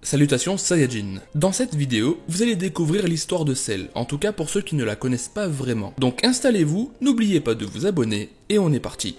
Salutations Saiyajin. Dans cette vidéo, vous allez découvrir l'histoire de Cell, en tout cas pour ceux qui ne la connaissent pas vraiment. Donc installez-vous, n'oubliez pas de vous abonner, et on est parti.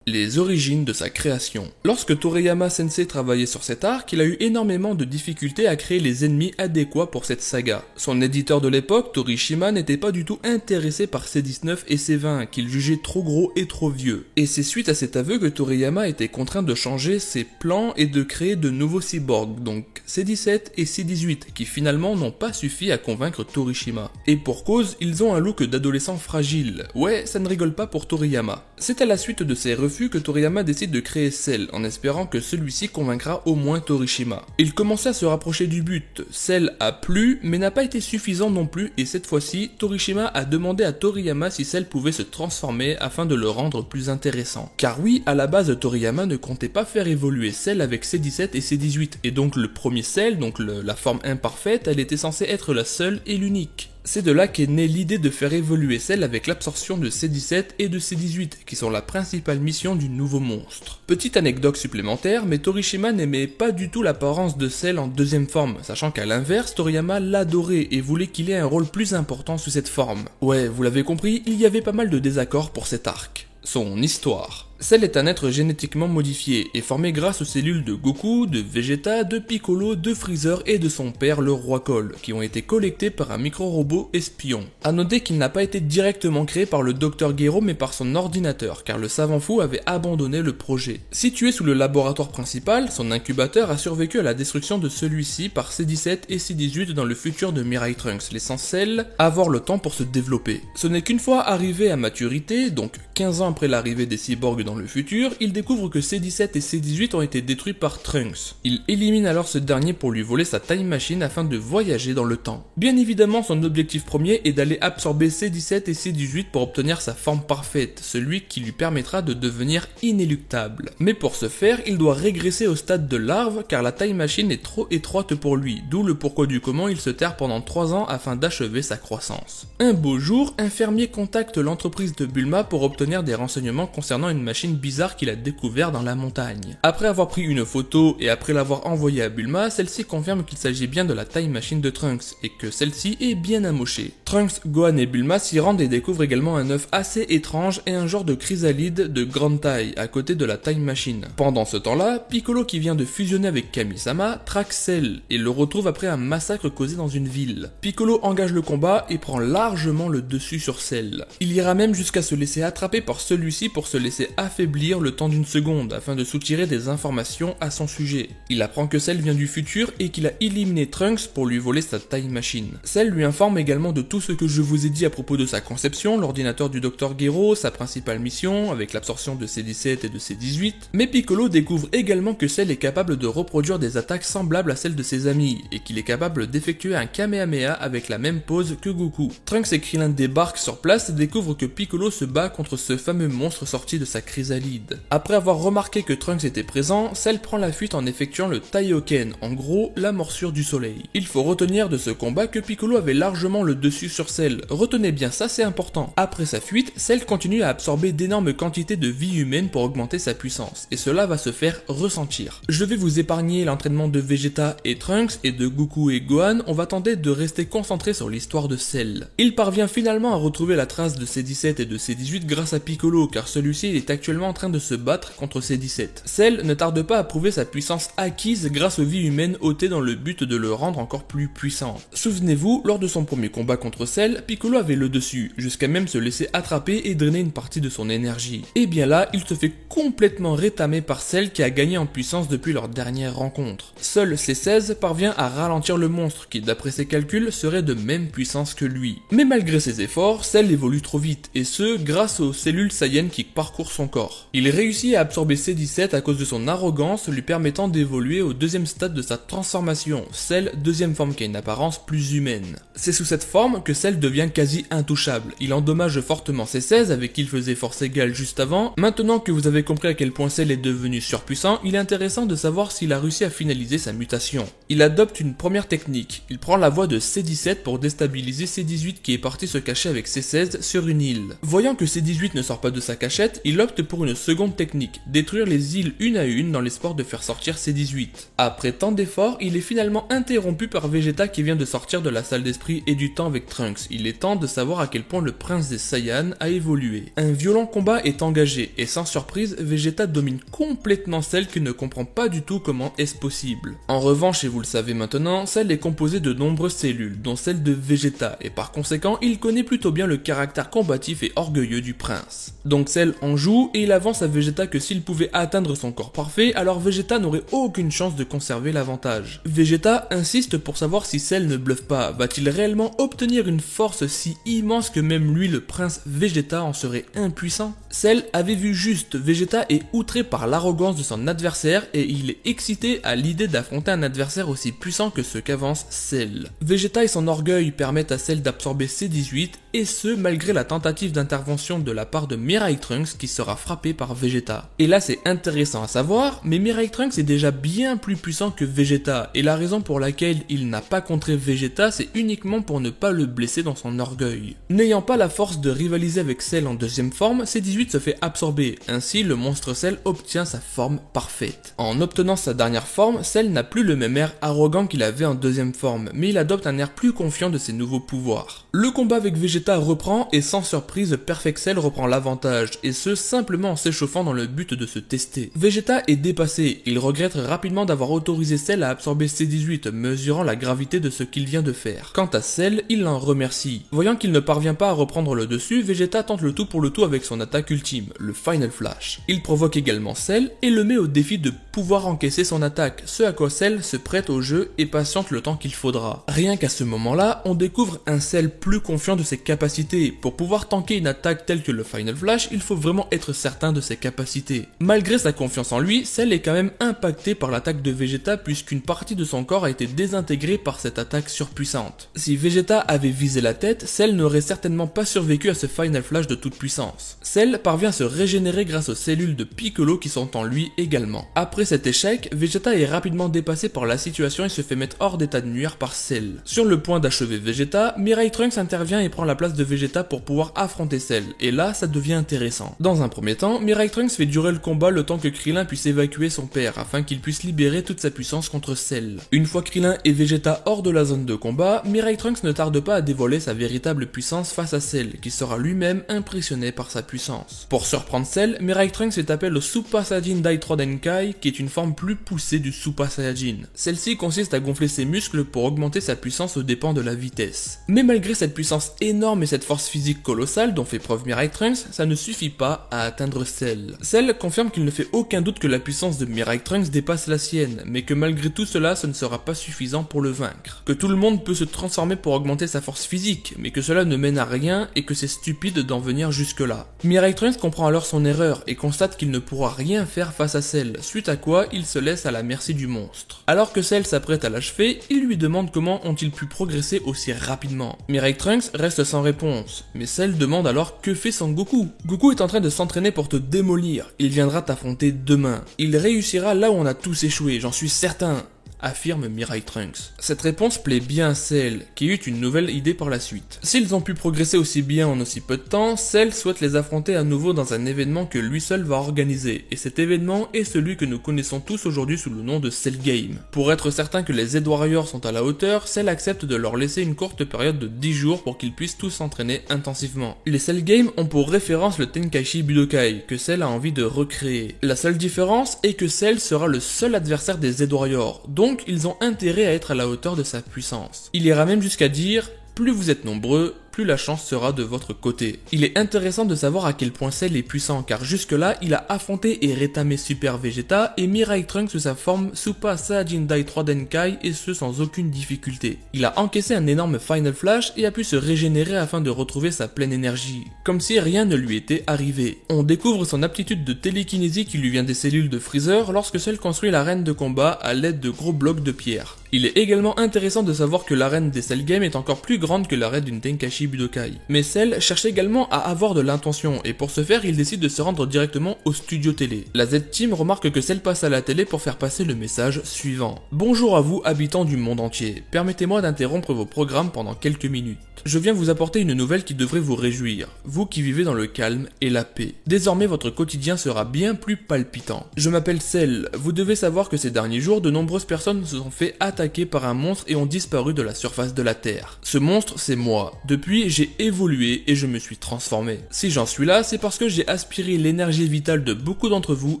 Les origines de sa création. Lorsque Toriyama Sensei travaillait sur cet arc, il a eu énormément de difficultés à créer les ennemis adéquats pour cette saga. Son éditeur de l'époque, Torishima, n'était pas du tout intéressé par C-19 et C-20, qu'il jugeait trop gros et trop vieux. Et c'est suite à cet aveu que Toriyama était contraint de changer ses plans et de créer de nouveaux cyborgs, donc C-17 et C-18, qui finalement n'ont pas suffi à convaincre Torishima. Et pour cause, ils ont un look d'adolescent fragile. Ouais, ça ne rigole pas pour Toriyama. C'est à la suite de ces refus que Toriyama décide de créer Cell, en espérant que celui-ci convaincra au moins Torishima. Il commençait à se rapprocher du but. Cell a plu, mais n'a pas été suffisant non plus, et cette fois-ci, Torishima a demandé à Toriyama si Cell pouvait se transformer afin de le rendre plus intéressant. Car oui, à la base, Toriyama ne comptait pas faire évoluer Cell avec C-17 et C-18, et donc le premier Cell, donc la forme imparfaite, elle était censée être la seule et l'unique. C'est de là qu'est née l'idée de faire évoluer Cell avec l'absorption de C-17 et de C-18, qui sont la principale mission du nouveau monstre. Petite anecdote supplémentaire, mais Torishima n'aimait pas du tout l'apparence de Cell en deuxième forme, sachant qu'à l'inverse, Toriyama l'adorait et voulait qu'il ait un rôle plus important sous cette forme. Ouais, vous l'avez compris, il y avait pas mal de désaccords pour cet arc. Son histoire. Cell est un être génétiquement modifié et formé grâce aux cellules de Goku, de Vegeta, de Piccolo, de Freezer et de son père le Roi Cole, qui ont été collectés par un micro-robot espion. A noter qu'il n'a pas été directement créé par le Dr Gero mais par son ordinateur, car le savant fou avait abandonné le projet. Situé sous le laboratoire principal, son incubateur a survécu à la destruction de celui-ci par C-17 et C-18 dans le futur de Mirai Trunks, laissant Cell avoir le temps pour se développer. Ce n'est qu'une fois arrivé à maturité, donc 15 ans après l'arrivée des cyborgs dans le futur, il découvre que C-17 et C-18 ont été détruits par Trunks. Il élimine alors ce dernier pour lui voler sa time machine afin de voyager dans le temps. Bien évidemment, son objectif premier est d'aller absorber C-17 et C-18 pour obtenir sa forme parfaite, celui qui lui permettra de devenir inéluctable. Mais pour ce faire, il doit régresser au stade de larve car la time machine est trop étroite pour lui, d'où le pourquoi du comment il se terre pendant 3 ans afin d'achever sa croissance. Un beau jour, un fermier contacte l'entreprise de Bulma pour obtenir des renseignements concernant une machine bizarre qu'il a découvert dans la montagne. Après avoir pris une photo et après l'avoir envoyée à Bulma, celle-ci confirme qu'il s'agit bien de la time machine de Trunks et que celle-ci est bien amochée. Trunks, Gohan et Bulma s'y rendent et découvrent également un œuf assez étrange et un genre de chrysalide de grande taille à côté de la time machine. Pendant ce temps-là, Piccolo qui vient de fusionner avec Kami-sama traque Cell et le retrouve après un massacre causé dans une ville. Piccolo engage le combat et prend largement le dessus sur Cell. Il ira même jusqu'à se laisser attraper par celui-ci pour se laisser affaiblir le temps d'une seconde afin de soutirer des informations à son sujet. Il apprend que Cell vient du futur et qu'il a éliminé Trunks pour lui voler sa time machine. Cell lui informe également de tout ce que je vous ai dit à propos de sa conception, l'ordinateur du Dr Gero, sa principale mission avec l'absorption de C-17 et de C-18, mais Piccolo découvre également que Cell est capable de reproduire des attaques semblables à celles de ses amis et qu'il est capable d'effectuer un Kamehameha avec la même pose que Goku. Trunks et Krillin débarquent sur place et découvrent que Piccolo se bat contre ce fameux monstre sorti de sa chrysalide. Après avoir remarqué que Trunks était présent, Cell prend la fuite en effectuant le Taioken, en gros la morsure du soleil. Il faut retenir de ce combat que Piccolo avait largement le dessus sur Cell. Retenez bien ça, c'est important. Après sa fuite, Cell continue à absorber d'énormes quantités de vie humaine pour augmenter sa puissance, et cela va se faire ressentir. Je vais vous épargner l'entraînement de Vegeta et Trunks et de Goku et Gohan, on va tenter de rester concentré sur l'histoire de Cell. Il parvient finalement à retrouver la trace de C-17 et de C-18 grâce à Piccolo, car celui-ci est actuellement en train de se battre contre C-17. Cell ne tarde pas à prouver sa puissance acquise grâce aux vies humaines ôtées dans le but de le rendre encore plus puissant. Souvenez-vous, lors de son premier combat contre Cell, Piccolo avait le dessus, jusqu'à même se laisser attraper et drainer une partie de son énergie. Et bien là, il se fait complètement rétamer par Cell qui a gagné en puissance depuis leur dernière rencontre. Seul C-16 parvient à ralentir le monstre qui, d'après ses calculs, serait de même puissance que lui. Mais malgré ses efforts, Cell évolue trop vite, et ce, grâce aux cellules Saiyan qui parcourent son corps. Il réussit à absorber C-17 à cause de son arrogance, lui permettant d'évoluer au deuxième stade de sa transformation, Cell deuxième forme qui a une apparence plus humaine. C'est sous cette forme que Cell devient quasi intouchable. Il endommage fortement C-16 avec qui il faisait force égale juste avant. Maintenant que vous avez compris à quel point Cell est devenu surpuissant, il est intéressant de savoir s'il a réussi à finaliser sa mutation. Il adopte une première technique, il prend la voie de C-17 pour déstabiliser C-18 qui est parti se cacher avec C-16 sur une île. Voyant que C-18 ne sort pas de sa cachette, il opte pour une seconde technique, détruire les îles une à une dans l'espoir de faire sortir C-18. Après tant d'efforts, il est finalement interrompu par Vegeta qui vient de sortir de la salle d'esprit et du temps avec Trunks. Il est temps de savoir à quel point le prince des Saiyans a évolué. Un violent combat est engagé et sans surprise, Vegeta domine complètement Cell qui ne comprend pas du tout comment est-ce possible. En revanche, et vous le savez maintenant, Cell est composé de nombreuses cellules, dont celle de Vegeta, et par conséquent, il connaît plutôt bien le caractère combatif et orgueilleux du prince. Donc Cell en joue et il avance à Vegeta que s'il pouvait atteindre son corps parfait, alors Vegeta n'aurait aucune chance de conserver l'avantage. Vegeta insiste pour savoir si Cell ne bluffe pas, va-t-il réellement obtenir une force si immense que même lui, le prince Vegeta, en serait impuissant? Cell avait vu juste, Vegeta est outré par l'arrogance de son adversaire et il est excité à l'idée d'affronter un adversaire aussi puissant que ce qu'avance Cell. Vegeta et son orgueil permettent à Cell d'absorber C-18 et ce malgré la tentative d'intervention de la part de Mirai Trunks qui sera frappé par Vegeta. Et là c'est intéressant à savoir, mais Mirai Trunks est déjà bien plus puissant que Vegeta et la raison pour laquelle il n'a pas contré Vegeta c'est uniquement pour ne pas le blesser dans son orgueil. N'ayant pas la force de rivaliser avec Cell en deuxième forme, C-18 se fait absorber, ainsi le monstre Cell obtient sa forme parfaite. En obtenant sa dernière forme, Cell n'a plus le même air arrogant qu'il avait en deuxième forme, mais il adopte un air plus confiant de ses nouveaux pouvoirs. Le combat avec Vegeta reprend et sans surprise, Perfect Cell reprend l'avantage, et ce simplement en s'échauffant dans le but de se tester. Vegeta est dépassé, il regrette rapidement d'avoir autorisé Cell à absorber C-18, mesurant la gravité de ce qu'il vient de faire. Quant à Cell, il l'en remercie. Voyant qu'il ne parvient pas à reprendre le dessus, Vegeta tente le tout pour le tout avec son attaque ultime, le Final Flash. Il provoque également Cell et le met au défi de pouvoir encaisser son attaque, ce à quoi Cell se prête au jeu et patiente le temps qu'il faudra. Rien qu'à ce moment-là, on découvre un Cell plus confiant de ses capacités. Pour pouvoir tanker une attaque telle que le Final Flash, il faut vraiment être certain de ses capacités. Malgré sa confiance en lui, Cell est quand même impacté par l'attaque de Vegeta puisqu'une partie de son corps a été désintégrée par cette attaque surpuissante. Si Vegeta avait visé la tête, Cell n'aurait certainement pas survécu à ce Final Flash de toute puissance. Cell parvient à se régénérer grâce aux cellules de Piccolo qui sont en lui également. Après cet échec, Vegeta est rapidement dépassé par la situation et se fait mettre hors d'état de nuire par Cell. Sur le point d'achever Vegeta, Mirai Trunks intervient et prend la place de Vegeta pour pouvoir affronter Cell, et là ça devient intéressant. Dans un premier temps, Mirai Trunks fait durer le combat le temps que Krillin puisse évacuer son père afin qu'il puisse libérer toute sa puissance contre Cell. Une fois Krillin et Vegeta hors de la zone de combat, Mirai Trunks ne tarde pas à dévoiler sa véritable puissance face à Cell, qui sera lui-même impressionné par sa puissance. Pour surprendre Cell, Mirai Trunks fait appel au Super Saiyajin Dai 3 Denkai, qui est une forme plus poussée du Super Saiyajin. Celle-ci consiste à gonfler ses muscles pour augmenter sa puissance aux dépens de la vitesse. Mais malgré cette puissance énorme et cette force physique colossale dont fait preuve Mirai Trunks, ça ne suffit pas à atteindre Cell. Cell confirme qu'il ne fait aucun doute que la puissance de Mirai Trunks dépasse la sienne, mais que malgré tout cela, ce ne sera pas suffisant pour le vaincre. Que tout le monde peut se transformer pour augmenter sa force physique, mais que cela ne mène à rien et que c'est stupide d'en venir jusque-là. Mirai Trunks comprend alors son erreur et constate qu'il ne pourra rien faire face à Cell, suite à quoi il se laisse à la merci du monstre. Alors que Cell s'apprête à l'achever, il lui demande comment ont-ils pu progresser aussi rapidement. Mirai Trunks reste sans réponse, mais Cell demande alors que fait Son Goku. Goku est en train de s'entraîner pour te démolir, il viendra t'affronter demain. Il réussira là où on a tous échoué, j'en suis certain, affirme Mirai Trunks. Cette réponse plaît bien à Cell, qui eut une nouvelle idée par la suite. S'ils ont pu progresser aussi bien en aussi peu de temps, Cell souhaite les affronter à nouveau dans un événement que lui seul va organiser, et cet événement est celui que nous connaissons tous aujourd'hui sous le nom de Cell Game. Pour être certain que les Z Warriors sont à la hauteur, Cell accepte de leur laisser une courte période de 10 jours pour qu'ils puissent tous s'entraîner intensivement. Les Cell Game ont pour référence le Tenkaichi Budokai, que Cell a envie de recréer. La seule différence est que Cell sera le seul adversaire des Z Warriors, donc ils ont intérêt à être à la hauteur de sa puissance. Il ira même jusqu'à dire « Plus vous êtes nombreux, plus la chance sera de votre côté ». Il est intéressant de savoir à quel point Cell est puissant, car jusque-là, il a affronté et rétamé Super Vegeta et Mirai Trunks sous sa forme Super Saiyajin Dai 3 Denkai, et ce sans aucune difficulté. Il a encaissé un énorme Final Flash et a pu se régénérer afin de retrouver sa pleine énergie, comme si rien ne lui était arrivé. On découvre son aptitude de télékinésie qui lui vient des cellules de Freezer lorsque Cell construit l'arène de combat à l'aide de gros blocs de pierre. Il est également intéressant de savoir que l'arène des Cell Game est encore plus grande que l'arène d'une Tenkaichi Tenkachi Budokai. Mais Cell cherche également à avoir de l'intention, et pour ce faire, il décide de se rendre directement au studio télé. La Z-Team remarque que Cell passe à la télé pour faire passer le message suivant. Bonjour à vous, habitants du monde entier. Permettez-moi d'interrompre vos programmes pendant quelques minutes. Je viens vous apporter une nouvelle qui devrait vous réjouir, vous qui vivez dans le calme et la paix. Désormais, votre quotidien sera bien plus palpitant. Je m'appelle Cell. Vous devez savoir que ces derniers jours, de nombreuses personnes se sont fait attaquer par un monstre et ont disparu de la surface de la Terre. Ce monstre, c'est moi. Depuis, j'ai évolué et je me suis transformé. Si j'en suis là, c'est parce que j'ai aspiré l'énergie vitale de beaucoup d'entre vous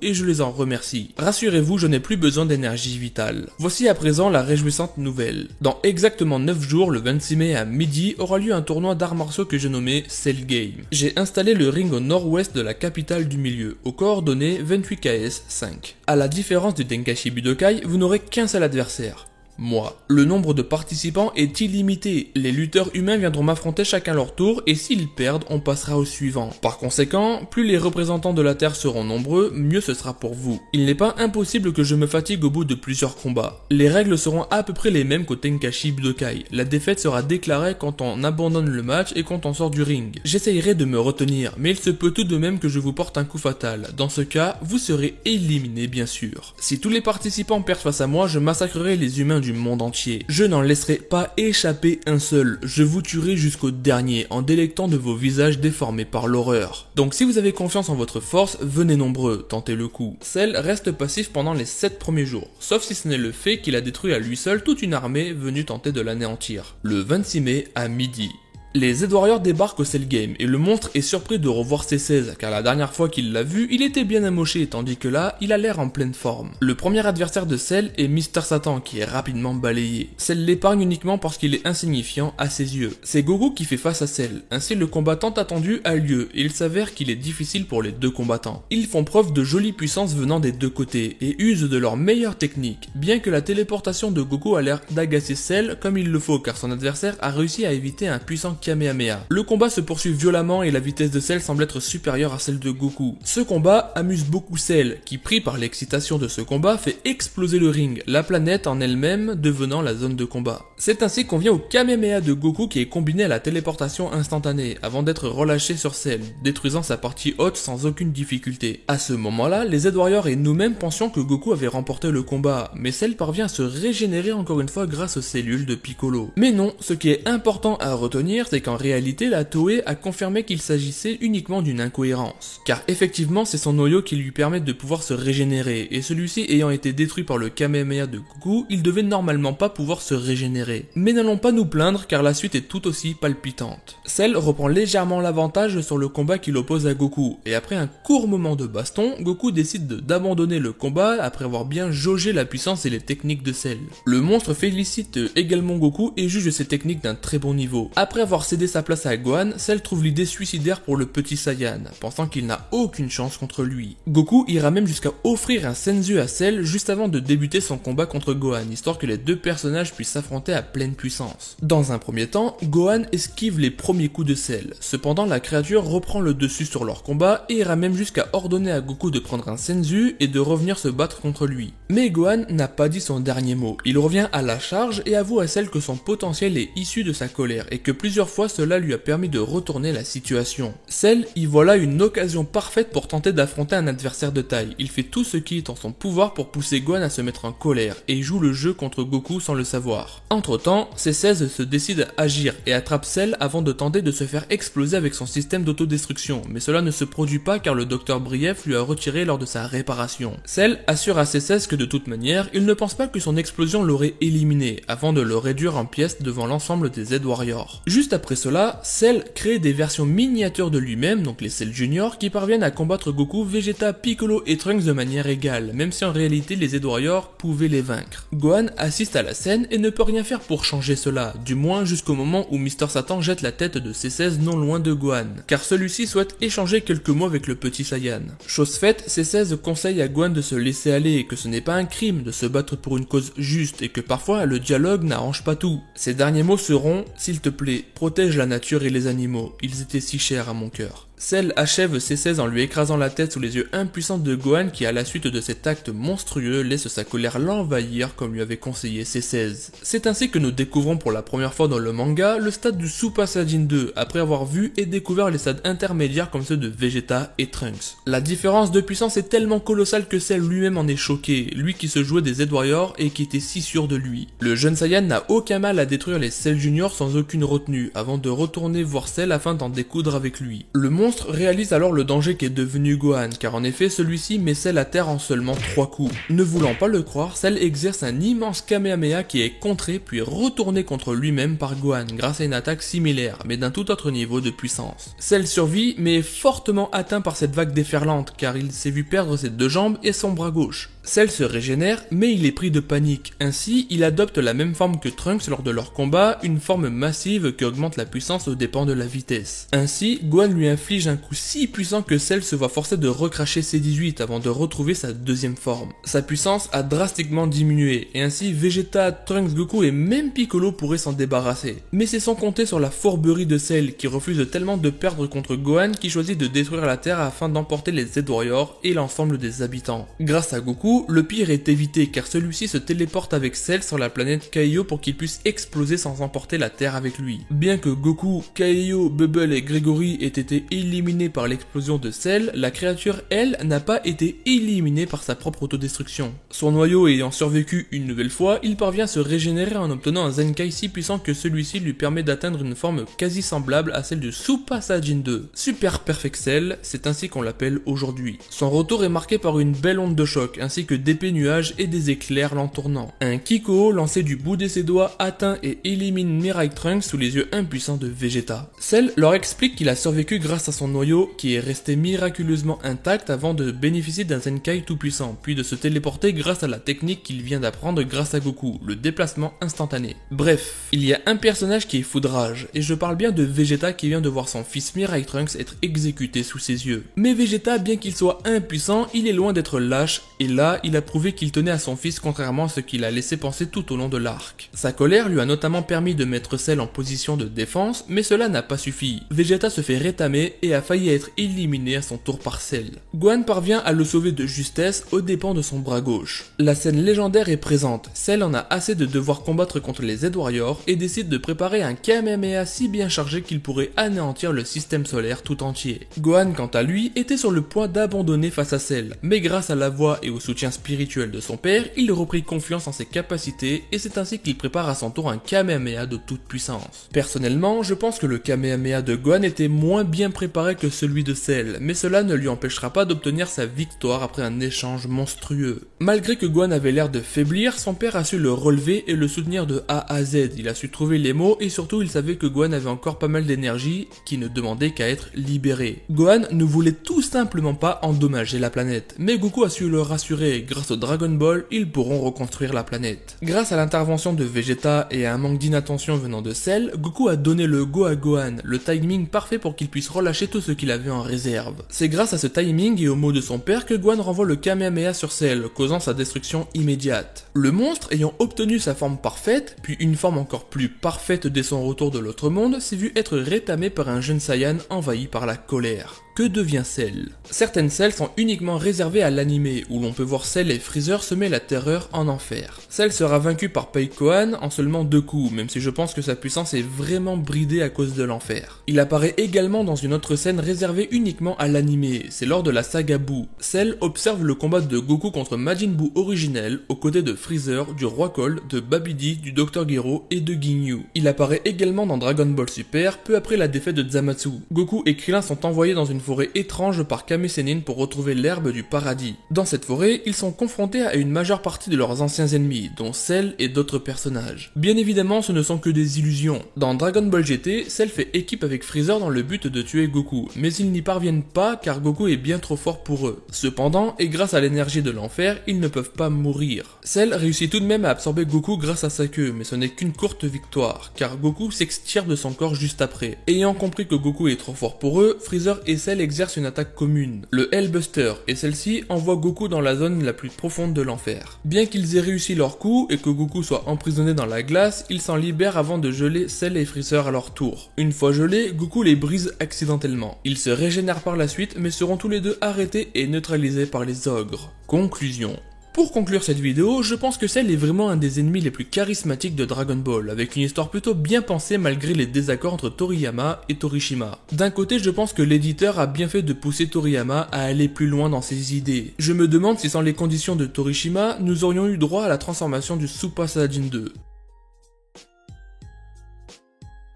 et je les en remercie. Rassurez-vous, je n'ai plus besoin d'énergie vitale. Voici à présent la réjouissante nouvelle. Dans exactement 9 jours, le 26 mai à midi, aura lieu un tournoi d'arts martiaux que j'ai nommé Cell Game. J'ai installé le ring au nord-ouest de la capitale du milieu, aux coordonnées 28KS5. À la différence du Tenkachi Budokai, vous n'aurez qu'un seul adversaire. Moi. Le nombre de participants est illimité, les lutteurs humains viendront m'affronter chacun leur tour et s'ils perdent, on passera au suivant. Par conséquent, plus les représentants de la Terre seront nombreux, mieux ce sera pour vous. Il n'est pas impossible que je me fatigue au bout de plusieurs combats. Les règles seront à peu près les mêmes qu'au Tenkachi Budokai. La défaite sera déclarée quand on abandonne le match et quand on sort du ring. J'essayerai de me retenir, mais il se peut tout de même que je vous porte un coup fatal. Dans ce cas, vous serez éliminé bien sûr. Si tous les participants perdent face à moi, je massacrerai les humains du monde entier. Je n'en laisserai pas échapper un seul. Je vous tuerai jusqu'au dernier en délectant de vos visages déformés par l'horreur. Donc si vous avez confiance en votre force, venez nombreux, tentez le coup. Cell reste passif pendant les 7 premiers jours, sauf si ce n'est le fait qu'il a détruit à lui seul toute une armée venue tenter de l'anéantir. Le 26 mai à midi. Les Z-Warriors débarquent au Cell Game et le monstre est surpris de revoir C16 car la dernière fois qu'il l'a vu, il était bien amoché tandis que là, il a l'air en pleine forme. Le premier adversaire de Cell est Mr Satan qui est rapidement balayé. Cell l'épargne uniquement parce qu'il est insignifiant à ses yeux. C'est Goku qui fait face à Cell. Ainsi le combat tant attendu a lieu et il s'avère qu'il est difficile pour les deux combattants. Ils font preuve de jolie puissance venant des deux côtés et usent de leur meilleure technique, bien que la téléportation de Goku a l'air d'agacer Cell comme il le faut car son adversaire a réussi à éviter un puissant Kamehameha. Le combat se poursuit violemment et la vitesse de Cell semble être supérieure à celle de Goku. Ce combat amuse beaucoup Cell, qui pris par l'excitation de ce combat fait exploser le ring, la planète en elle-même devenant la zone de combat. C'est ainsi qu'on vient au Kamehameha de Goku qui est combiné à la téléportation instantanée, avant d'être relâché sur Cell, détruisant sa partie haute sans aucune difficulté. À ce moment-là, les Z-Warriors et nous-mêmes pensions que Goku avait remporté le combat, mais Cell parvient à se régénérer encore une fois grâce aux cellules de Piccolo. Mais non, ce qui est important à retenir, c'est qu'en réalité, la Toei a confirmé qu'il s'agissait uniquement d'une incohérence. Car effectivement, c'est son noyau qui lui permet de pouvoir se régénérer, et celui-ci ayant été détruit par le Kamehameha de Goku, il devait normalement pas pouvoir se régénérer. Mais n'allons pas nous plaindre car la suite est tout aussi palpitante. Cell reprend légèrement l'avantage sur le combat qu'il oppose à Goku, et après un court moment de baston, Goku décide d'abandonner le combat après avoir bien jaugé la puissance et les techniques de Cell. Le monstre félicite également Goku et juge ses techniques d'un très bon niveau. Après avoir cédé sa place à Gohan, Cell trouve l'idée suicidaire pour le petit Saiyan, pensant qu'il n'a aucune chance contre lui. Goku ira même jusqu'à offrir un Senzu à Cell juste avant de débuter son combat contre Gohan, histoire que les deux personnages puissent s'affronter à pleine puissance. Dans un premier temps, Gohan esquive les premiers coups de Cell. Cependant, la créature reprend le dessus sur leur combat et ira même jusqu'à ordonner à Goku de prendre un Senzu et de revenir se battre contre lui. Mais Gohan n'a pas dit son dernier mot. Il revient à la charge et avoue à Cell que son potentiel est issu de sa colère et que plusieurs fois cela lui a permis de retourner la situation. Cell y voit là une occasion parfaite pour tenter d'affronter un adversaire de taille. Il fait tout ce qui est en son pouvoir pour pousser Gohan à se mettre en colère et joue le jeu contre Goku sans le savoir. Entre temps, C16 se décide à agir et attrape Cell avant de tenter de se faire exploser avec son système d'autodestruction, mais cela ne se produit pas car le Dr Brief lui a retiré lors de sa réparation. Cell assure à C16 que de toute manière, il ne pense pas que son explosion l'aurait éliminé, avant de le réduire en pièces devant l'ensemble des Z-Warriors. Juste après cela, Cell crée des versions miniatures de lui-même, donc les Cell Junior, qui parviennent à combattre Goku, Vegeta, Piccolo et Trunks de manière égale, même si en réalité les Z-Warriors pouvaient les vaincre. Gohan assiste à la scène et ne peut rien faire pour changer cela, du moins jusqu'au moment où Mr Satan jette la tête de C16 non loin de Gohan, car celui-ci souhaite échanger quelques mots avec le petit Saiyan. Chose faite, C16 conseille à Gohan de se laisser aller et que ce n'est pas un crime de se battre pour une cause juste et que parfois le dialogue n'arrange pas tout. Ses derniers mots seront « S'il te plaît, protège la nature et les animaux, ils étaient si chers à mon cœur ». Cell achève C16 en lui écrasant la tête sous les yeux impuissants de Gohan qui à la suite de cet acte monstrueux laisse sa colère l'envahir comme lui avait conseillé C16. C'est ainsi que nous découvrons pour la première fois dans le manga le stade du Super Saiyan 2 après avoir vu et découvert les stades intermédiaires comme ceux de Vegeta et Trunks. La différence de puissance est tellement colossale que Cell lui-même en est choqué, lui qui se jouait des Z-Warriors et qui était si sûr de lui. Le jeune Saiyan n'a aucun mal à détruire les Cell Junior sans aucune retenue avant de retourner voir Cell afin d'en découdre avec lui. Le monstre réalise alors le danger qu'est devenu Gohan car en effet celui-ci met Cell à terre en seulement 3 coups. Ne voulant pas le croire, Cell exerce un immense Kamehameha qui est contré puis retourné contre lui-même par Gohan grâce à une attaque similaire mais d'un tout autre niveau de puissance. Cell survit mais est fortement atteint par cette vague déferlante car il s'est vu perdre ses 2 jambes et son bras gauche. Cell se régénère, mais il est pris de panique. Ainsi, il adopte la même forme que Trunks lors de leur combat, une forme massive qui augmente la puissance aux dépens de la vitesse. Ainsi, Gohan lui inflige un coup si puissant que Cell se voit forcé de recracher ses 18 avant de retrouver sa deuxième forme. Sa puissance a drastiquement diminué, et ainsi Vegeta, Trunks, Goku et même Piccolo pourraient s'en débarrasser. Mais c'est sans compter sur la fourberie de Cell, qui refuse tellement de perdre contre Gohan qui choisit de détruire la Terre afin d'emporter les Z-Warriors et l'ensemble des habitants. Grâce à Goku, le pire est évité car celui-ci se téléporte avec Cell sur la planète Kaio pour qu'il puisse exploser sans emporter la Terre avec lui. Bien que Goku, Kaio, Bubble et Gregory aient été éliminés par l'explosion de Cell, la créature, elle, n'a pas été éliminée par sa propre autodestruction. Son noyau ayant survécu une nouvelle fois, il parvient à se régénérer en obtenant un Zenkai si puissant que celui-ci lui permet d'atteindre une forme quasi semblable à celle du Super Saiyan 2. Super Perfect Cell, c'est ainsi qu'on l'appelle aujourd'hui. Son retour est marqué par une belle onde de choc, ainsi que d'épais nuages et des éclairs l'entournant. Un Kiko lancé du bout de ses doigts atteint et élimine Mirai Trunks sous les yeux impuissants de Vegeta. Cell leur explique qu'il a survécu grâce à son noyau qui est resté miraculeusement intact avant de bénéficier d'un Zenkai tout puissant, puis de se téléporter grâce à la technique qu'il vient d'apprendre grâce à Goku, le déplacement instantané. Bref, il y a un personnage qui est foudrage, et je parle bien de Vegeta qui vient de voir son fils Mirai Trunks être exécuté sous ses yeux. Mais Vegeta, bien qu'il soit impuissant, il est loin d'être lâche, et là, il a prouvé qu'il tenait à son fils contrairement à ce qu'il a laissé penser tout au long de l'arc. Sa colère lui a notamment permis de mettre Cell en position de défense, mais cela n'a pas suffi. Vegeta se fait rétamer et a failli être éliminé à son tour par Cell. Gohan parvient à le sauver de justesse aux dépens de son bras gauche. La scène légendaire est présente, Cell en a assez de devoir combattre contre les Z-Warriors et décide de préparer un Kamehameha si bien chargé qu'il pourrait anéantir le système solaire tout entier. Gohan quant à lui était sur le point d'abandonner face à Cell, mais grâce à la voix et au soutien spirituel de son père, il reprit confiance en ses capacités et c'est ainsi qu'il prépare à son tour un Kamehameha de toute puissance. Personnellement, je pense que le Kamehameha de Gohan était moins bien préparé que celui de Cell, mais cela ne lui empêchera pas d'obtenir sa victoire après un échange monstrueux. Malgré que Gohan avait l'air de faiblir, son père a su le relever et le soutenir de A à Z. Il a su trouver les mots et surtout il savait que Gohan avait encore pas mal d'énergie qui ne demandait qu'à être libéré. Gohan ne voulait tout simplement pas endommager la planète, mais Goku a su le rassurer. Grâce au Dragon Ball, ils pourront reconstruire la planète. Grâce à l'intervention de Vegeta et à un manque d'inattention venant de Cell, Goku a donné le go à Gohan, le timing parfait pour qu'il puisse relâcher tout ce qu'il avait en réserve. C'est grâce à ce timing et aux mots de son père que Gohan renvoie le Kamehameha sur Cell, causant sa destruction immédiate. Le monstre ayant obtenu sa forme parfaite, puis une forme encore plus parfaite dès son retour de l'autre monde, s'est vu être rétamé par un jeune Saiyan envahi par la colère. Que devient Cell? Certaines Cells sont uniquement réservées à l'anime, où l'on peut voir Cell et Freezer semer la terreur en enfer. Cell sera vaincu par Paikohan en seulement 2 coups, même si je pense que sa puissance est vraiment bridée à cause de l'enfer. Il apparaît également dans une autre scène réservée uniquement à l'anime, c'est lors de la saga Buu. Cell observe le combat de Goku contre Majin Buu originel, aux côtés de Freezer, du Roi Cole, de Babidi, du Dr Gero et de Ginyu. Il apparaît également dans Dragon Ball Super, peu après la défaite de Zamasu. Goku et Krillin sont envoyés dans une forêt étrange par Kame Sennin pour retrouver l'herbe du paradis. Dans cette forêt, ils sont confrontés à une majeure partie de leurs anciens ennemis, dont Cell et d'autres personnages. Bien évidemment, ce ne sont que des illusions. Dans Dragon Ball GT, Cell fait équipe avec Freezer dans le but de tuer Goku, mais ils n'y parviennent pas car Goku est bien trop fort pour eux. Cependant, et grâce à l'énergie de l'enfer, ils ne peuvent pas mourir. Cell réussit tout de même à absorber Goku grâce à sa queue, mais ce n'est qu'une courte victoire, car Goku s'extire de son corps juste après. Ayant compris que Goku est trop fort pour eux, Freezer essaie Cell exercent une attaque commune, le Hellbuster, et celle-ci envoie Goku dans la zone la plus profonde de l'enfer. Bien qu'ils aient réussi leur coup et que Goku soit emprisonné dans la glace, ils s'en libèrent avant de geler Cell et Freezer à leur tour. Une fois gelés, Goku les brise accidentellement. Ils se régénèrent par la suite mais seront tous les deux arrêtés et neutralisés par les ogres. Conclusion. Pour conclure cette vidéo, je pense que Cell est vraiment un des ennemis les plus charismatiques de Dragon Ball, avec une histoire plutôt bien pensée malgré les désaccords entre Toriyama et Torishima. D'un côté, je pense que l'éditeur a bien fait de pousser Toriyama à aller plus loin dans ses idées. Je me demande si sans les conditions de Torishima, nous aurions eu droit à la transformation du Super Saiyajin 2.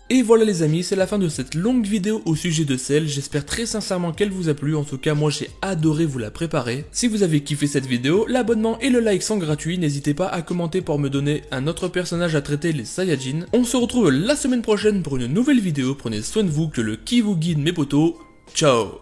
Et voilà les amis, c'est la fin de cette longue vidéo au sujet de Cell, j'espère très sincèrement qu'elle vous a plu, en tout cas moi j'ai adoré vous la préparer. Si vous avez kiffé cette vidéo, l'abonnement et le like sont gratuits, n'hésitez pas à commenter pour me donner un autre personnage à traiter, les Saiyajin. On se retrouve la semaine prochaine pour une nouvelle vidéo, prenez soin de vous, que le ki vous guide mes potos, ciao.